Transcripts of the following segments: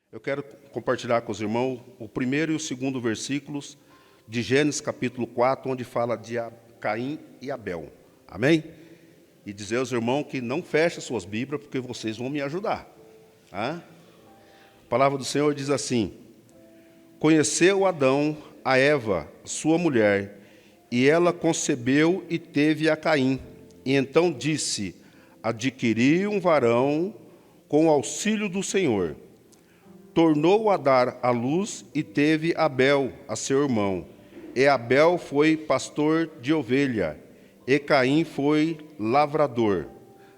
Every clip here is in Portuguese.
Eu quero compartilhar com os irmãos o primeiro e o segundo versículos de Gênesis capítulo 4, onde fala de Caim e Abel. Amém? E dizer aos irmãos que não fechem suas Bíblias, porque vocês vão me ajudar. A palavra do Senhor diz assim: Conheceu Adão a Eva, sua mulher, e ela concebeu e teve a Caim. E então disse: Adquiri um varão com o auxílio do Senhor. Tornou a dar à luz e teve Abel, a seu irmão. E Abel foi pastor de ovelha, e Caim foi lavrador.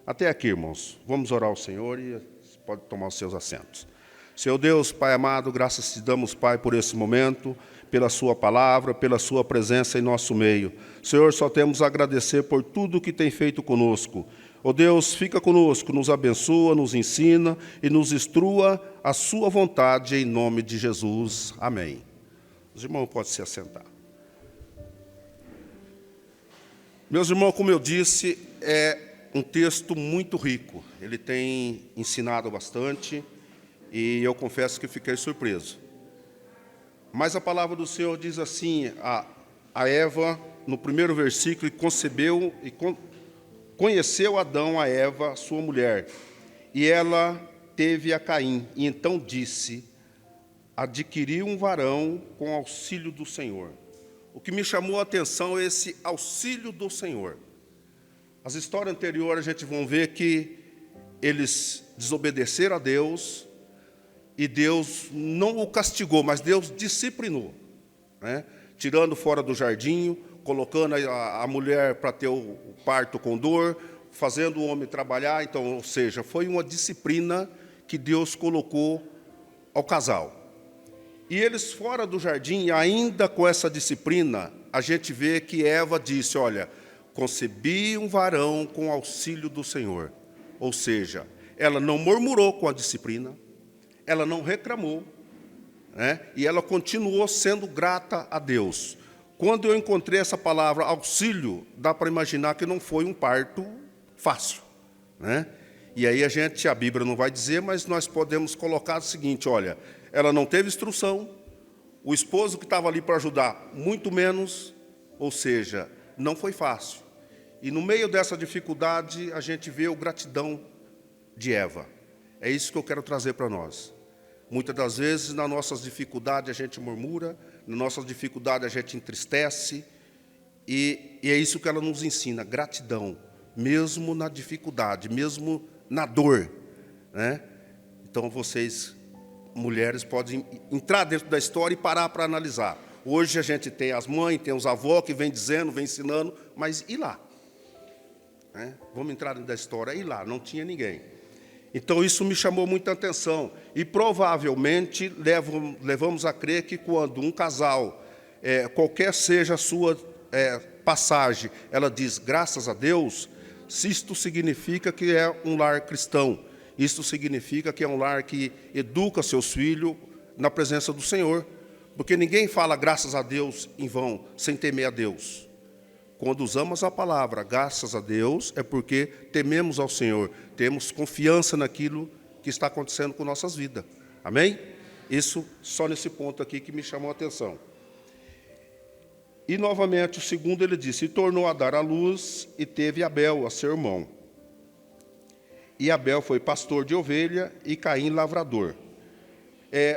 Até aqui, irmãos. Vamos orar ao Senhor e pode tomar os seus assentos. Senhor Deus, Pai amado, graças te damos, Pai, por esse momento, pela sua palavra, pela sua presença em nosso meio. Senhor, só temos a agradecer por tudo que tem feito conosco. Ó Deus, fica conosco, nos abençoa, nos ensina e nos instrua a sua vontade, em nome de Jesus. Amém. Os irmãos podem se assentar. Meus irmãos, como eu disse, é um texto muito rico. Ele tem ensinado bastante e eu confesso que fiquei surpreso. Mas a palavra do Senhor diz assim, a Eva, no primeiro versículo, concebeu e conheceu Adão a Eva, sua mulher, e ela teve a Caim, e então disse: adquiriu um varão com auxílio do Senhor. O que me chamou a atenção é esse auxílio do Senhor. As histórias anteriores a gente vai ver que eles desobedeceram a Deus, e Deus não o castigou, mas Deus disciplinou, né? Tirando fora do jardim, colocando a mulher para ter o parto com dor, fazendo o homem trabalhar. Então, ou seja, foi uma disciplina que Deus colocou ao casal. E eles fora do jardim, ainda com essa disciplina, a gente vê que Eva disse: olha, concebi um varão com auxílio do Senhor. Ou seja, ela não murmurou com a disciplina, ela não reclamou, né? E ela continuou sendo grata a Deus. Quando eu encontrei essa palavra auxílio, dá para imaginar que não foi um parto fácil, né? E aí a Bíblia não vai dizer, mas nós podemos colocar o seguinte: olha, ela não teve instrução, o esposo que estava ali para ajudar, muito menos, ou seja, não foi fácil. E no meio dessa dificuldade, a gente vê a gratidão de Eva. É isso que eu quero trazer para nós. Muitas das vezes, nas nossas dificuldades, a gente murmura, nas nossas dificuldades, a gente entristece, e é isso que ela nos ensina: gratidão, mesmo na dificuldade, mesmo na dor, né? Então, vocês, mulheres, podem entrar dentro da história e parar para analisar. Hoje a gente tem as mães, tem os avós que vêm dizendo, vêm ensinando, mas e lá? Né? Vamos entrar dentro da história, e lá? Não tinha ninguém. Então, isso me chamou muita atenção. E, provavelmente, levamos a crer que quando um casal, qualquer seja a sua passagem, ela diz graças a Deus, isto significa que é um lar cristão. Isto significa que é um lar que educa seus filhos na presença do Senhor. Porque ninguém fala graças a Deus em vão, sem temer a Deus. Quando usamos a palavra graças a Deus, é porque tememos ao Senhor, temos confiança naquilo que está acontecendo com nossas vidas. Amém? Isso só nesse ponto aqui que me chamou a atenção. E, novamente, o segundo ele disse: e tornou a dar à luz e teve Abel, a seu irmão. E Abel foi pastor de ovelha e Caim lavrador.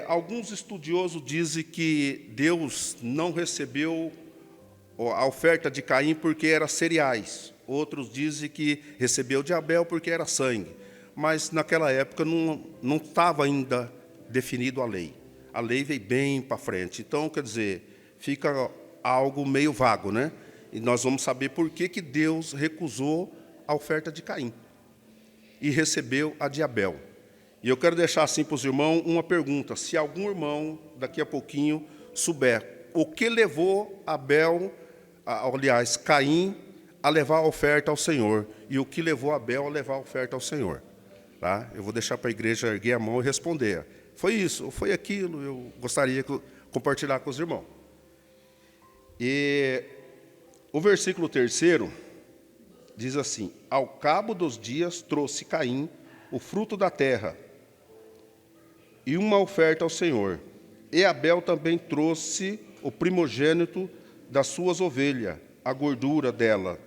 Alguns estudiosos dizem que Deus não recebeu a oferta de Caim porque era cereais. Outros dizem que recebeu de Abel porque era sangue. Mas naquela época não estava ainda definido a lei. A lei veio bem para frente. Então, quer dizer, fica algo meio vago, né? E nós vamos saber por que Deus recusou a oferta de Caim e recebeu a de Abel. E eu quero deixar assim para os irmãos uma pergunta: se algum irmão daqui a pouquinho souber o que levou Caim a levar a oferta ao Senhor, e o que levou Abel a levar a oferta ao Senhor, tá? Eu vou deixar para a igreja erguer a mão e responder: foi isso, ou foi aquilo? Eu gostaria de compartilhar com os irmãos. E o versículo 3 diz assim: ao cabo dos dias trouxe Caim o fruto da terra, e uma oferta ao Senhor. E Abel também trouxe o primogênito das suas ovelhas, a gordura dela,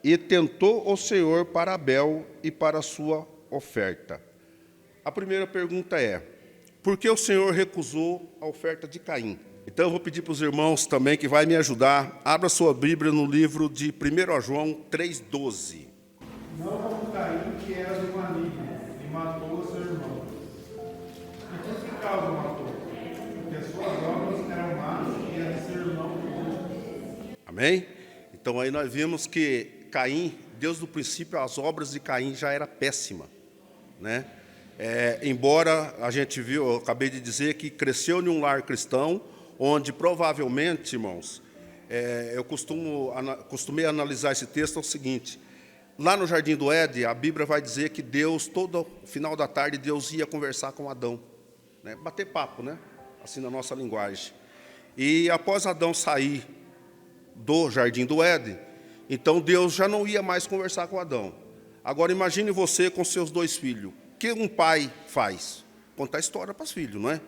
e tentou o Senhor para Abel e para a sua oferta. A primeira pergunta é: por que o Senhor recusou a oferta de Caim? Então eu vou pedir para os irmãos também que vai me ajudar. Abra sua Bíblia no livro de 1 João 3,12. Não como Caim, que era do maligno, e matou o seu irmão. E por que causa matou? Porque suas obras eram más e a de seu irmão justo. Amém? Então aí nós vimos que Caim, desde o princípio, as obras de Caim já eram péssimas, né? Embora a gente viu, eu acabei de dizer que cresceu em um lar cristão, onde provavelmente, irmãos, eu costumei analisar esse texto, é o seguinte: lá no Jardim do Éden, a Bíblia vai dizer que Deus, todo final da tarde, Deus ia conversar com Adão, né? Bater papo, né? Assim na nossa linguagem. E após Adão sair do Jardim do Éden, então Deus já não ia mais conversar com Adão. Agora imagine você com seus 2 filhos. O que um pai faz? Contar história para os filhos, não é?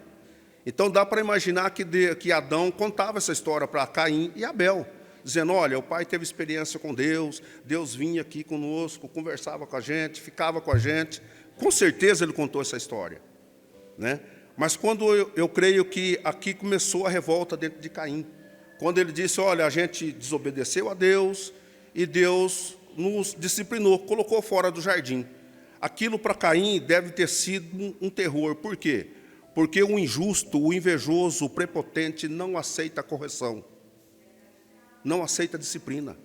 Então dá para imaginar que Adão contava essa história para Caim e Abel, dizendo: olha, o pai teve experiência com Deus, Deus vinha aqui conosco, conversava com a gente, ficava com a gente. Com certeza ele contou essa história, né? Mas quando eu creio que aqui começou a revolta dentro de Caim, quando ele disse: olha, a gente desobedeceu a Deus e Deus nos disciplinou, colocou fora do jardim. Aquilo para Caim deve ter sido um terror. Por quê? Porque o injusto, o invejoso, o prepotente não aceita a correção, não aceita a disciplina.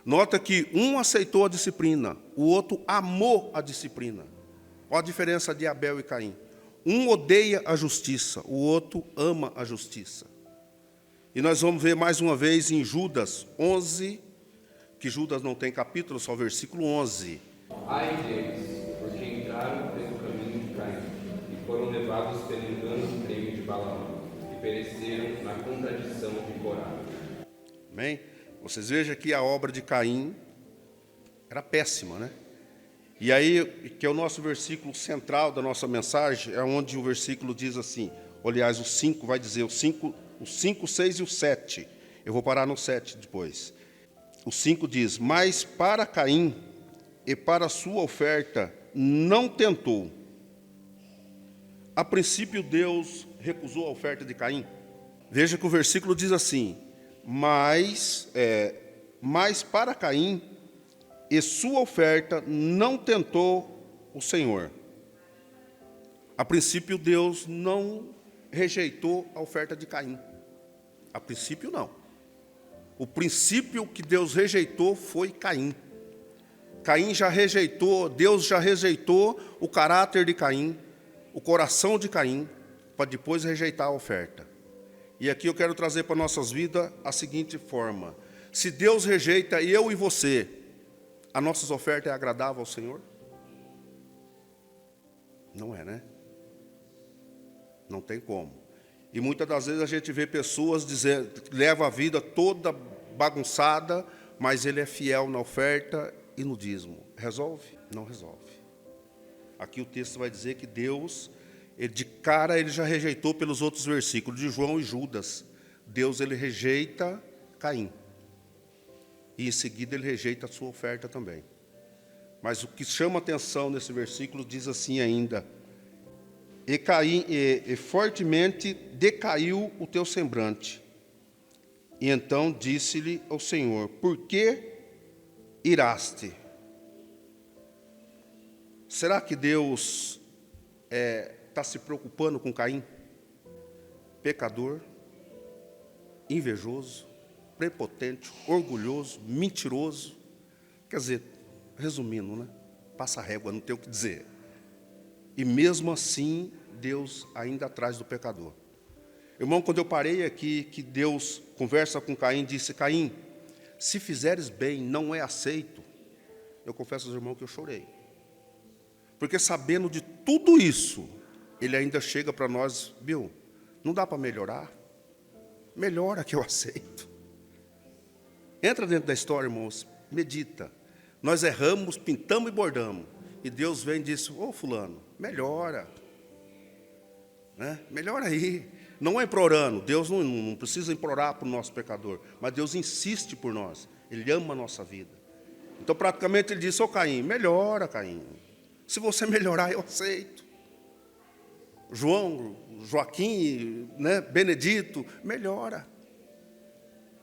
Nota que um aceitou a disciplina, o outro amou a disciplina. Olha a diferença de Abel e Caim. Um odeia a justiça, o outro ama a justiça. E nós vamos ver mais uma vez em Judas 11, que Judas não tem capítulo, só versículo 11. Ai deles, porque entraram pelo caminho de Caim, e foram levados pelo engano prêmio de Balaão, e pereceram na contradição de Corá. Amém? Vocês vejam que a obra de Caim era péssima, né? E aí, que é o nosso versículo central da nossa mensagem, é onde o versículo diz assim, aliás, o 5 vai dizer, o 5, 6 e o 7. Eu vou parar no 7 depois. O 5 diz: mas para Caim e para a sua oferta não tentou. A princípio Deus recusou a oferta de Caim. Veja que o versículo diz assim: mas para Caim e sua oferta não tentou o Senhor. A princípio Deus não rejeitou a oferta de Caim. A princípio não. O princípio que Deus rejeitou foi Caim. Caim já rejeitou, Deus já rejeitou o caráter de Caim, o coração de Caim, para depois rejeitar a oferta. E aqui eu quero trazer para nossas vidas a seguinte forma: se Deus rejeita eu e você, a nossas ofertas é agradável ao Senhor? Não é, né? Não tem como. E muitas das vezes a gente vê pessoas dizendo, leva a vida toda bagunçada, mas ele é fiel na oferta e no dízimo. Resolve? Não resolve. Aqui o texto vai dizer que Deus, de cara, ele já rejeitou pelos outros versículos de João e Judas. Deus, ele rejeita Caim. E em seguida ele rejeita a sua oferta também. Mas o que chama atenção nesse versículo diz assim ainda: e Caim, e fortemente decaiu o teu semblante. E então disse-lhe o Senhor: por que iraste? Será que Deus está se preocupando com Caim? Pecador, invejoso, prepotente, orgulhoso, mentiroso. Quer dizer, resumindo, né? Passa régua, não tem o que dizer. E mesmo assim, Deus ainda atrás do pecador. Irmão, quando eu parei aqui, que Deus conversa com Caim, disse: Caim, se fizeres bem, não é aceito. Eu confesso aos irmãos que eu chorei. Porque sabendo de tudo isso, ele ainda chega para nós: Bill, não dá para melhorar? Melhora que eu aceito. Entra dentro da história, irmãos, medita. Nós erramos, pintamos e bordamos. E Deus vem e diz: ô fulano, melhora. né? Melhora aí. Não é implorando, Deus não precisa implorar para o nosso pecador, mas Deus insiste por nós, Ele ama a nossa vida. Então, praticamente, Ele disse: ô Caim, melhora, Caim. Se você melhorar, eu aceito. João, Joaquim, né, Benedito, melhora.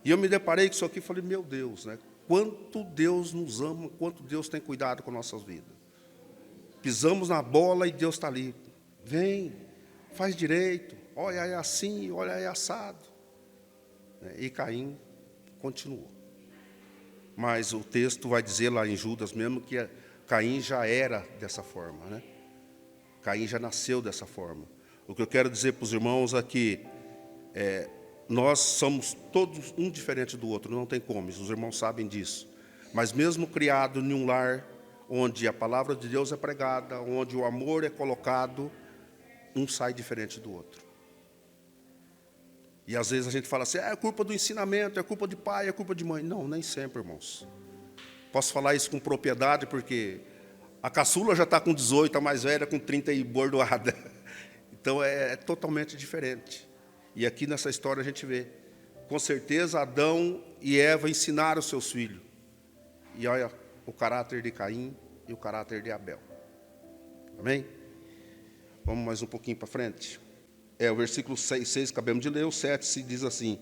E eu me deparei com isso aqui e falei: meu Deus, né? Quanto Deus nos ama, quanto Deus tem cuidado com nossas vidas. Pisamos na bola e Deus está ali. Vem, faz direito, olha aí assim, olha aí assado. E Caim continuou. Mas o texto vai dizer lá em Judas mesmo que Caim já era dessa forma, né? Caim já nasceu dessa forma. O que eu quero dizer para os irmãos aqui nós somos todos um diferente do outro, não tem como, os irmãos sabem disso. Mas mesmo criado em um lar onde a palavra de Deus é pregada, onde o amor é colocado, um sai diferente do outro. E às vezes a gente fala assim: é culpa do ensinamento, é culpa de pai, é culpa de mãe. Não, nem sempre, irmãos. Posso falar isso com propriedade, porque a caçula já está com 18, a mais velha com 30 e bordoada. Então é totalmente diferente. E aqui nessa história a gente vê, com certeza Adão e Eva ensinaram os seus filhos. E olha o caráter de Caim e o caráter de Abel. Amém? Vamos mais um pouquinho para frente. O versículo 6 acabamos de ler, o 7 se diz assim: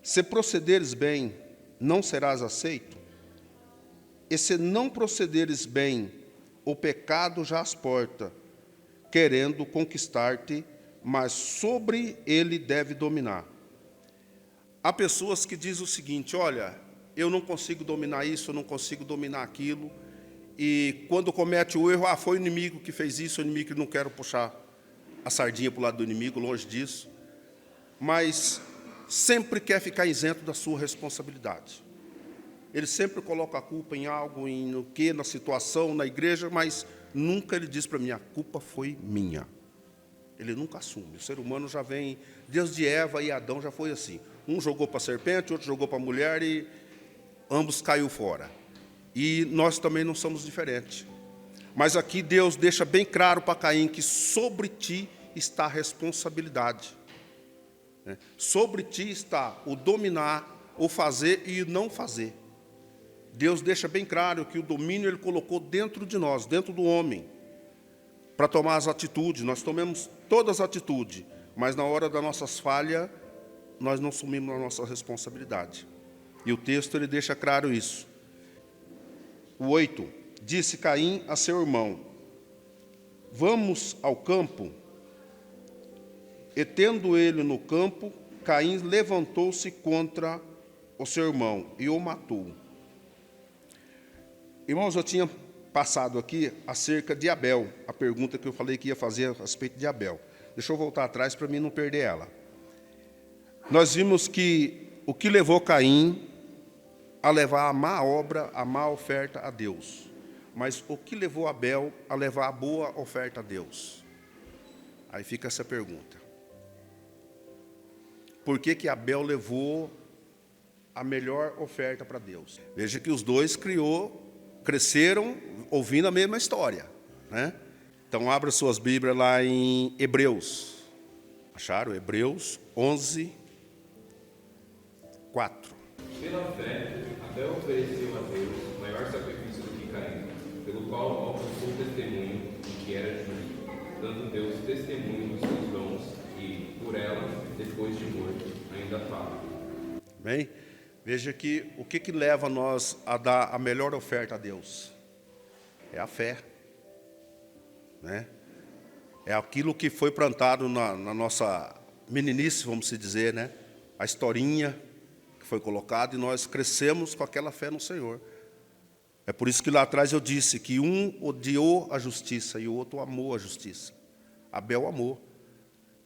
se procederes bem, não serás aceito, e se não procederes bem, o pecado já as porta, querendo conquistar-te, mas sobre ele deve dominar. Há pessoas que dizem o seguinte: olha, eu não consigo dominar isso, eu não consigo dominar aquilo, e quando comete o erro, foi o inimigo que fez isso, o inimigo que não quero puxar a sardinha para o lado do inimigo, longe disso, mas sempre quer ficar isento da sua responsabilidade. Ele sempre coloca a culpa em algo, no que, na situação, na igreja, mas nunca ele diz para mim: a culpa foi minha. Ele nunca assume. O ser humano já vem, desde Eva e Adão já foi assim. Um jogou para a serpente, outro jogou para a mulher e ambos caiu fora. E nós também não somos diferentes. Mas aqui Deus deixa bem claro para Caim que sobre ti está a responsabilidade. Sobre ti está o dominar, o fazer e o não fazer. Deus deixa bem claro que o domínio Ele colocou dentro de nós, dentro do homem, para tomar as atitudes. Nós tomamos todas as atitudes, mas na hora das nossas falhas, nós não assumimos a nossa responsabilidade. E o texto ele deixa claro isso. O 8. Disse Caim a seu irmão: vamos ao campo. E tendo ele no campo, Caim levantou-se contra o seu irmão e o matou. Irmãos, eu tinha passado aqui acerca de Abel, a pergunta que eu falei que ia fazer a respeito de Abel. Deixa eu voltar atrás para mim não perder ela. Nós vimos que o que levou Caim a levar a má obra, a má oferta a Deus. Mas o que levou Abel a levar a boa oferta a Deus? Aí fica essa pergunta. Por que Abel levou a melhor oferta para Deus? Veja que os dois cresceram ouvindo a mesma história, né? Então abra suas Bíblias lá em Hebreus. Acharam? Hebreus 11, 4. Pela fé, Abel ofereceu a Deus maior sacrifício do que Caim, pelo qual alcançou testemunho de que era justo, dando Deus testemunho dos seus dons, e, por ela, depois de morto, ainda fala. Bem, veja que o que leva nós a dar a melhor oferta a Deus? É a fé, né? É aquilo que foi plantado na nossa meninice, vamos dizer, né? A historinha que foi colocada, e nós crescemos com aquela fé no Senhor. É por isso que lá atrás eu disse que um odiou a justiça e o outro amou a justiça. Abel amou.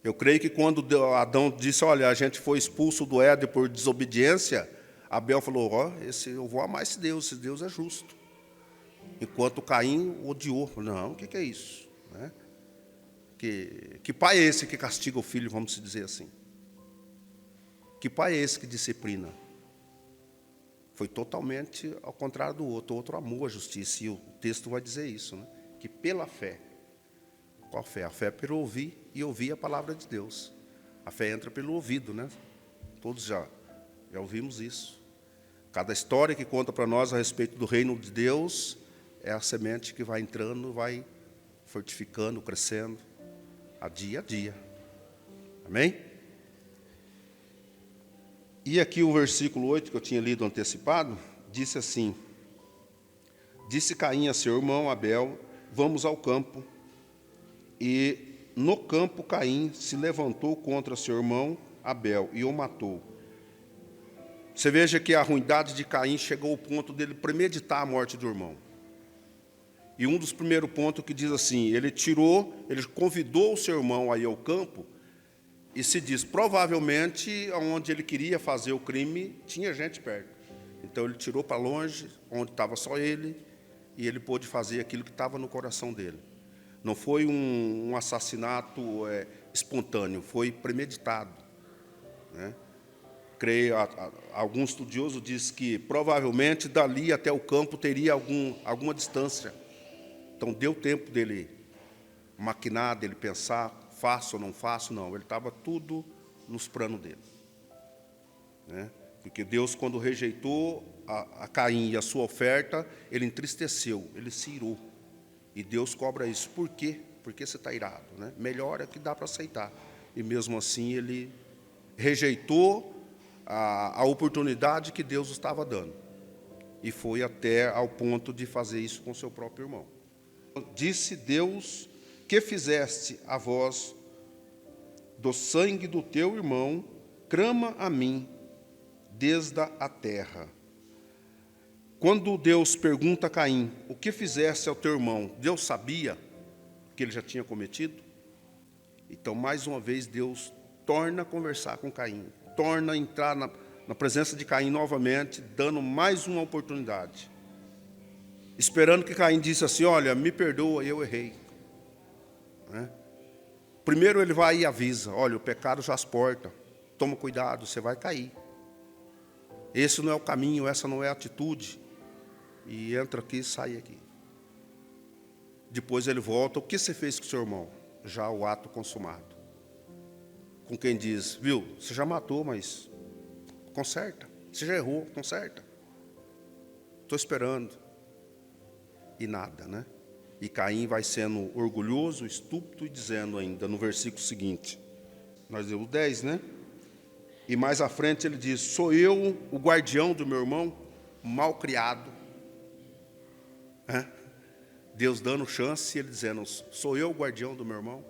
Eu creio que quando Adão disse: olha, a gente foi expulso do Éden por desobediência, Abel falou: eu vou amar esse Deus é justo. Enquanto Caim odiou. Não, o que é isso? Né? Que pai é esse que castiga o filho, vamos dizer assim? Que pai é esse que disciplina? Foi totalmente ao contrário do outro. O outro amou a justiça. E o texto vai dizer isso, né? Que pela fé. Qual fé? A fé pelo ouvir e ouvir a palavra de Deus. A fé entra pelo ouvido, né? Todos já ouvimos isso. Cada história que conta para nós a respeito do reino de Deus é a semente que vai entrando, vai fortificando, crescendo, a dia. Amém? E aqui o versículo 8, que eu tinha lido antecipado, disse assim: disse Caim a seu irmão Abel, vamos ao campo. E no campo Caim se levantou contra seu irmão Abel e o matou. Você veja que a ruindade de Caim chegou ao ponto dele premeditar a morte do irmão. E um dos primeiros pontos que diz assim, ele convidou o seu irmão a ir ao campo, e se diz, provavelmente, onde ele queria fazer o crime, tinha gente perto. Então ele tirou para longe, onde estava só ele, e ele pôde fazer aquilo que estava no coração dele. Não foi um assassinato espontâneo, foi premeditado, né? Creio, alguns estudiosos dizem que provavelmente dali até o campo teria alguma distância. Então deu tempo dele maquinar, dele pensar, faço ou não faço, não. Ele estava tudo nos planos dele, né? Porque Deus, quando rejeitou a Caim e a sua oferta, ele entristeceu, ele se irou. E Deus cobra isso. Por quê? Porque você está irado, né? Melhor é que dá para aceitar. E mesmo assim ele rejeitou a oportunidade que Deus estava dando. E foi até ao ponto de fazer isso com seu próprio irmão. Disse Deus, que fizeste a voz do sangue do teu irmão, clama a mim desde a terra. Quando Deus pergunta a Caim, o que fizeste ao teu irmão? Deus sabia que ele já tinha cometido? Então, mais uma vez, Deus torna a conversar com Caim, torna a entrar na presença de Caim novamente, dando mais uma oportunidade. Esperando que Caim disse assim, olha, me perdoa, eu errei. Né? Primeiro ele vai e avisa, olha, o pecado já asporta, toma cuidado, você vai cair. Esse não é o caminho, essa não é a atitude. E entra aqui e sai aqui. Depois ele volta, o que você fez com o seu irmão? Já o ato consumado. Com quem diz, viu, você já matou, mas conserta. Você já errou, conserta. Estou esperando. E nada, né? E Caim vai sendo orgulhoso, estúpido e dizendo ainda no versículo seguinte, nós lemos 10, né? E mais à frente ele diz, sou eu o guardião do meu irmão, mal criado. Deus dando chance e ele dizendo, sou eu o guardião do meu irmão?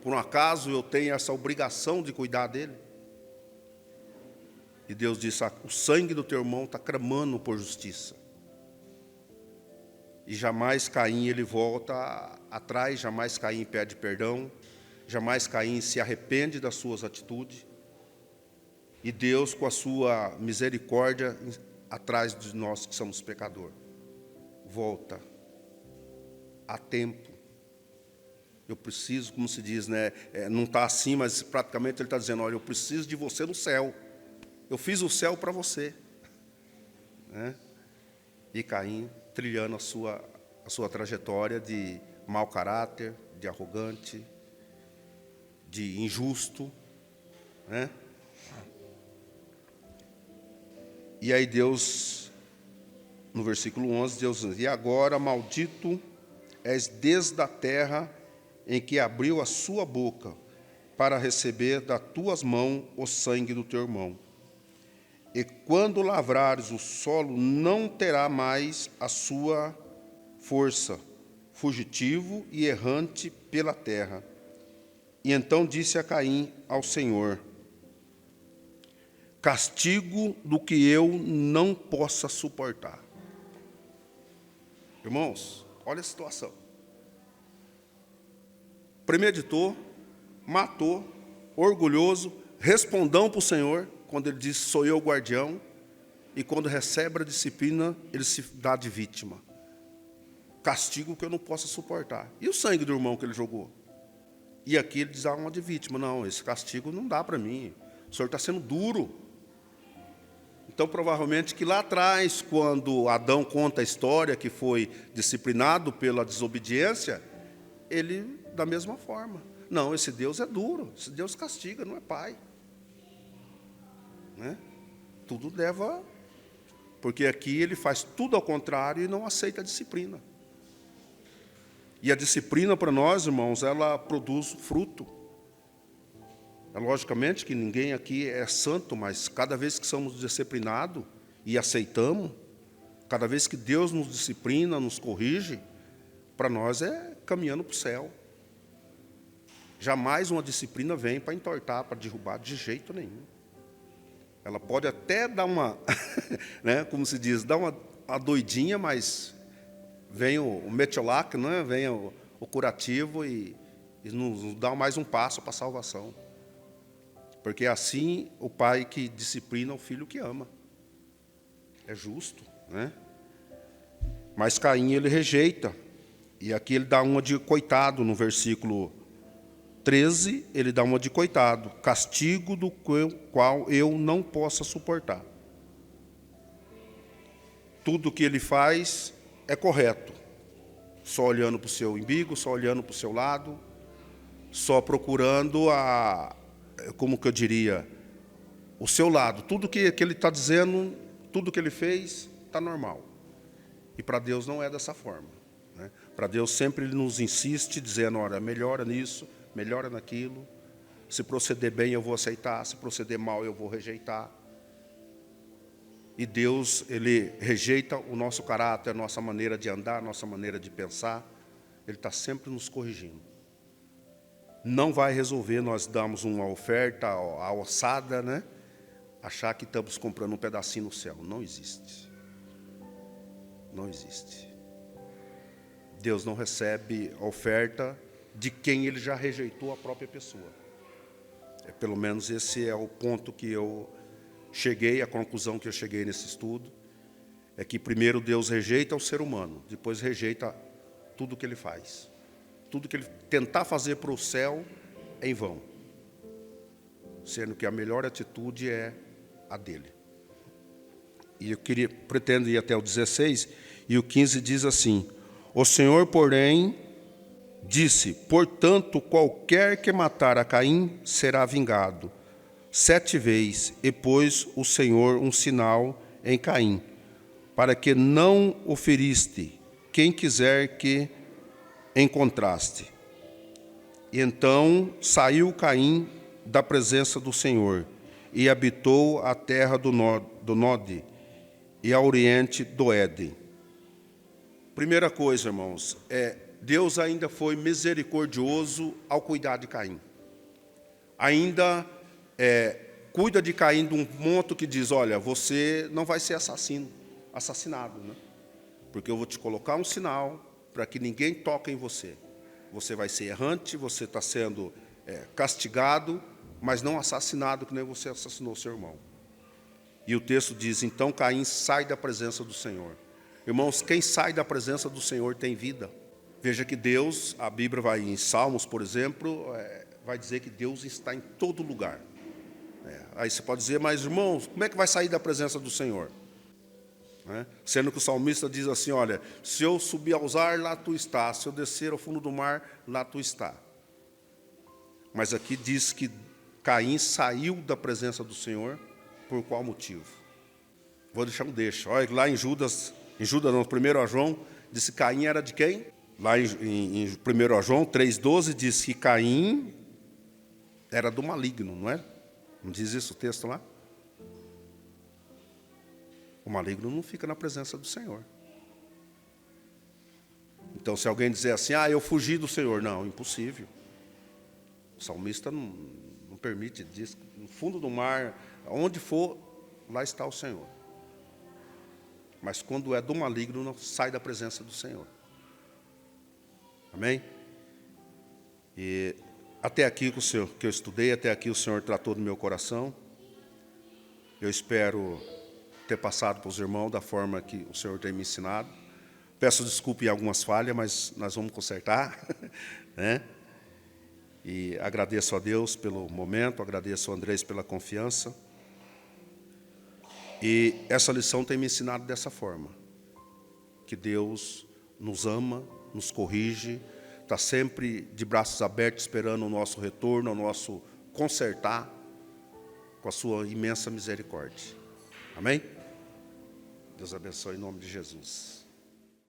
Por um acaso eu tenho essa obrigação de cuidar dele? E Deus disse, o sangue do teu irmão está clamando por justiça. E jamais Caim ele volta atrás, jamais Caim pede perdão, jamais Caim se arrepende das suas atitudes. E Deus, com a sua misericórdia, atrás de nós que somos pecadores, volta a tempo. Eu preciso, como se diz, né? Não está assim, mas praticamente ele está dizendo, olha, eu preciso de você no céu. Eu fiz o céu para você. Né? E Caim trilhando a sua trajetória de mau caráter, de arrogante, de injusto. Né? E aí Deus, no versículo 11, Deus diz, e agora, maldito és desde a terra em que abriu a sua boca para receber das tuas mãos o sangue do teu irmão. E quando lavrares o solo, não terá mais a sua força, fugitivo e errante pela terra. E então disse a Caim ao Senhor, castigo do que eu não possa suportar. Irmãos, olha a situação. Premeditou, matou, orgulhoso, respondão para o Senhor, quando ele diz, sou eu o guardião, e quando recebe a disciplina, ele se dá de vítima. Castigo que eu não possa suportar. E o sangue do irmão que ele jogou? E aqui ele diz, uma de vítima. Não, esse castigo não dá para mim. O Senhor está sendo duro. Então, provavelmente que lá atrás, quando Adão conta a história que foi disciplinado pela desobediência, ele, da mesma forma. Não, esse Deus é duro, esse Deus castiga, não é pai. Né? Tudo leva... Porque aqui ele faz tudo ao contrário e não aceita a disciplina. E a disciplina para nós, irmãos, ela produz fruto. É logicamente que ninguém aqui é santo, mas cada vez que somos disciplinados e aceitamos, cada vez que Deus nos disciplina, nos corrige, para nós é caminhando para o céu. Jamais uma disciplina vem para entortar, para derrubar, de jeito nenhum. Ela pode até dar uma, né, como se diz, dar uma doidinha, mas vem o metiolac, né, vem o curativo e nos dá mais um passo para a salvação. Porque é assim o pai que disciplina o filho que ama. É justo, né? Mas Caim, ele rejeita. E aqui ele dá uma de coitado, no versículo 13, ele dá uma de coitado. Castigo do qual eu não possa suportar. Tudo que ele faz é correto. Só olhando para o seu umbigo, só olhando para o seu lado, só procurando como que eu diria, o seu lado. Tudo que ele está dizendo, tudo que ele fez, está normal. E para Deus não é dessa forma. Né? Para Deus sempre ele nos insiste, dizendo, olha, melhora nisso, melhora naquilo. Se proceder bem, eu vou aceitar. Se proceder mal, eu vou rejeitar. E Deus, ele rejeita o nosso caráter, a nossa maneira de andar, a nossa maneira de pensar. Ele está sempre nos corrigindo. Não vai resolver nós darmos uma oferta à ossada, né? Achar que estamos comprando um pedacinho no céu. Não existe. Não existe. Deus não recebe a oferta de quem ele já rejeitou a própria pessoa. Pelo menos esse é o ponto que eu cheguei, a conclusão que eu cheguei nesse estudo, é que primeiro Deus rejeita o ser humano, depois rejeita tudo que ele faz. Tudo que ele tentar fazer para o céu é em vão. Sendo que a melhor atitude é a dele. E eu pretendo ir até o 16, e o 15 diz assim, o Senhor, porém, disse, portanto, qualquer que matar a Caim será vingado 7 vezes, e pôs o Senhor um sinal em Caim, para que não o feriste, quem quiser que encontraste. E então saiu Caim da presença do Senhor, e habitou a terra do Nod, e ao oriente do Éden. Primeira coisa, irmãos, Deus ainda foi misericordioso ao cuidar de Caim. Ainda cuida de Caim de um ponto que diz, olha, você não vai ser assassinado, né? Porque eu vou te colocar um sinal para que ninguém toque em você. Você vai ser errante, você está sendo castigado, mas não assassinado, que nem você assassinou seu irmão. E o texto diz, então Caim sai da presença do Senhor. Irmãos, quem sai da presença do Senhor tem vida. Veja que Deus, a Bíblia vai em Salmos, por exemplo, vai dizer que Deus está em todo lugar. Aí você pode dizer, mas irmãos, como é que vai sair da presença do Senhor? Sendo que o salmista diz assim, olha, se eu subir aos ares, lá tu estás, se eu descer ao fundo do mar, lá tu está. Mas aqui diz que Caim saiu da presença do Senhor, por qual motivo? Vou deixar um deixa. Olha, lá em Judas não, 1 João, disse que Caim era de quem? Lá em 1 João 3,12 diz que Caim era do maligno, não é? Não diz isso o texto lá? O maligno não fica na presença do Senhor. Então, se alguém dizer assim, eu fugi do Senhor. Não, impossível. O salmista não permite, diz, no fundo do mar, onde for, lá está o Senhor. Mas quando é do maligno, não sai da presença do Senhor. Amém? E até aqui que eu estudei, até aqui o Senhor tratou do meu coração. Eu espero ter passado para os irmãos da forma que o Senhor tem me ensinado. Peço desculpa em algumas falhas, mas nós vamos consertar. Né? E agradeço a Deus pelo momento, agradeço ao Andrés pela confiança. E essa lição tem me ensinado dessa forma. Que Deus nos ama, nos corrige, está sempre de braços abertos, esperando o nosso retorno, o nosso consertar, com a sua imensa misericórdia. Amém? Deus abençoe em nome de Jesus.